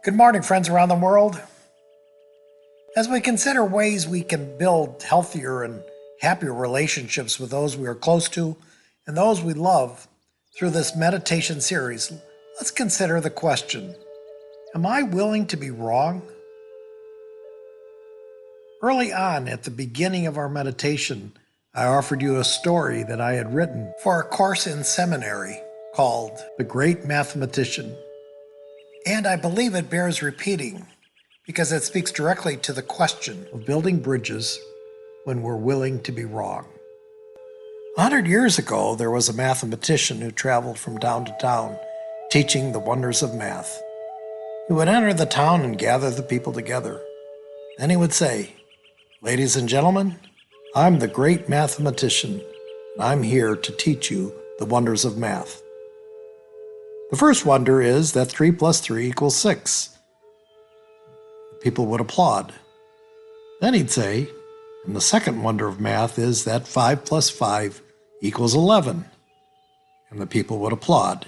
Good morning, friends around the world. As we consider ways we can build healthier and happier relationships with those we are close to and those we love through this meditation series, let's consider the question, am I willing to be wrong? Early on, at the beginning of our meditation, I offered you a story that I had written for a course in seminary called The Great Mathematician. And I believe it bears repeating because it speaks directly to the question of building bridges when we're willing to be wrong. 100 years ago, there was a mathematician who traveled from town to town teaching the wonders of math. He would enter the town and gather the people together. Then he would say, "Ladies and gentlemen, I'm the great mathematician, and I'm here to teach you the wonders of math. The first wonder is that 3 plus 3 equals 6. People would applaud. Then he'd say, and the second wonder of math is that 5 plus 5 equals 11. And the people would applaud.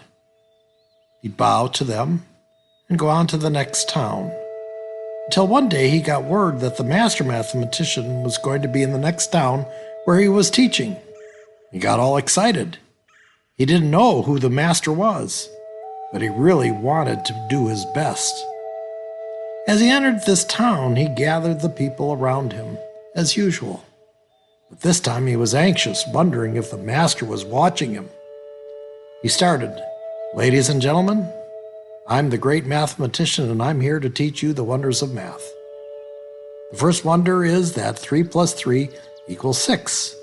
He'd bow to them and go on to the next town. Until one day he got word that the master mathematician was going to be in the next town where he was teaching. He got all excited. He didn't know who the master was, but he really wanted to do his best. As he entered this town, he gathered the people around him, as usual. But this time he was anxious, wondering if the master was watching him. He started, "Ladies and gentlemen, I'm the great mathematician, and I'm here to teach you the wonders of math. The first wonder is that 3 plus 3 equals 6,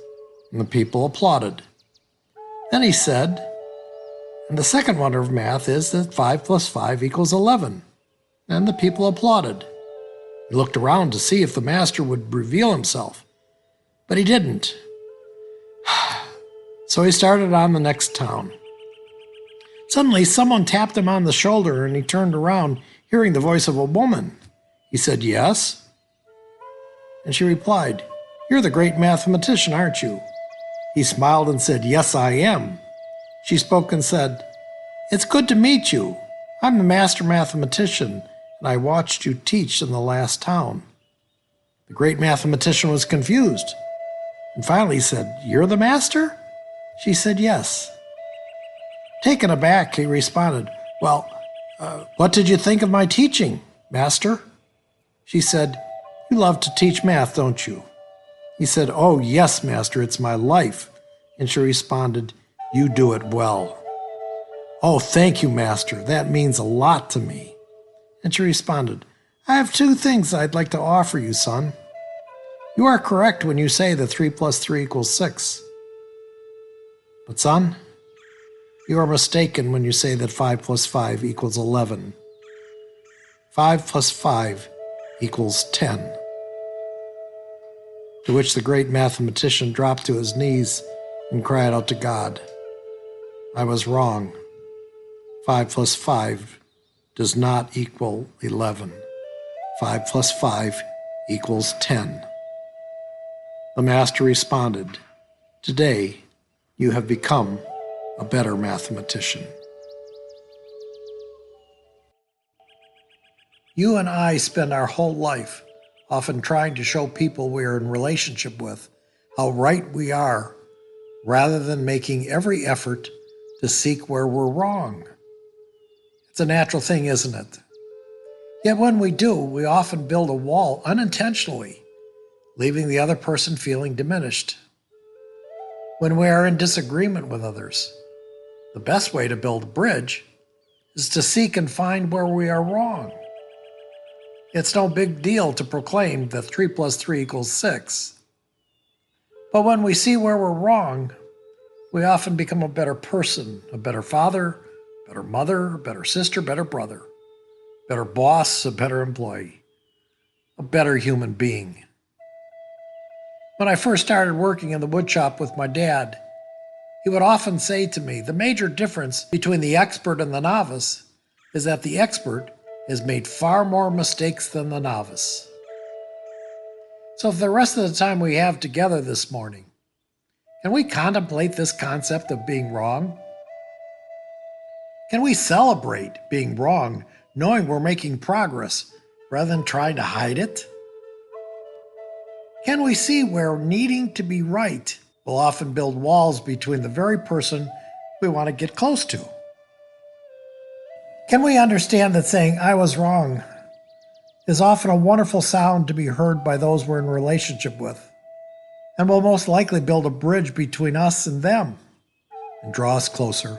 and the people applauded. Then he said, and the second wonder of math is that 5 plus 5 equals 11, and the people applauded. He looked around to see if the master would reveal himself, but he didn't. So he started on the next town. Suddenly, someone tapped him on the shoulder, and he turned around, hearing the voice of a woman. He said, "Yes?" And she replied, "You're the great mathematician, aren't you?" He smiled and said, "Yes, I am." She spoke and said, "It's good to meet you. I'm the master mathematician, and I watched you teach in the last town." The great mathematician was confused, and finally said, "You're the master?" She said, "Yes." Taken aback, he responded, "Well, what did you think of my teaching, master?" She said, "You love to teach math, don't you?" He said, "Oh, yes, master, it's my life." And she responded, "You do it well." "Oh, thank you, master. That means a lot to me." And she responded, "I have 2 things I'd like to offer you, son. You are correct when you say that 3 plus 3 equals 6. But, son, you are mistaken when you say that 5 plus 5 equals 11. 5 plus 5 equals 10. To which the great mathematician dropped to his knees and cried out to God, "I was wrong. 5 plus 5 does not equal 11. 5 plus 5 equals 10. The master responded, "Today you have become a better mathematician." You and I spend our whole life often trying to show people we are in relationship with how right we are, rather than making every effort to seek where we're wrong. It's a natural thing, isn't it? Yet when we do, we often build a wall unintentionally, leaving the other person feeling diminished. When we are in disagreement with others, the best way to build a bridge is to seek and find where we are wrong. It's no big deal to proclaim that 3 plus 3 equals 6. But when we see where we're wrong, we often become a better person, a better father, better mother, better sister, better brother, better boss, a better employee, a better human being. When I first started working in the woodshop with my dad, he would often say to me, the major difference between the expert and the novice is that the expert has made far more mistakes than the novice. So for the rest of the time we have together this morning, can we contemplate this concept of being wrong? Can we celebrate being wrong knowing we're making progress rather than trying to hide it? Can we see where needing to be right will often build walls between the very person we want to get close to? Can we understand that saying, "I was wrong," is often a wonderful sound to be heard by those we're in relationship with, and will most likely build a bridge between us and them and draw us closer?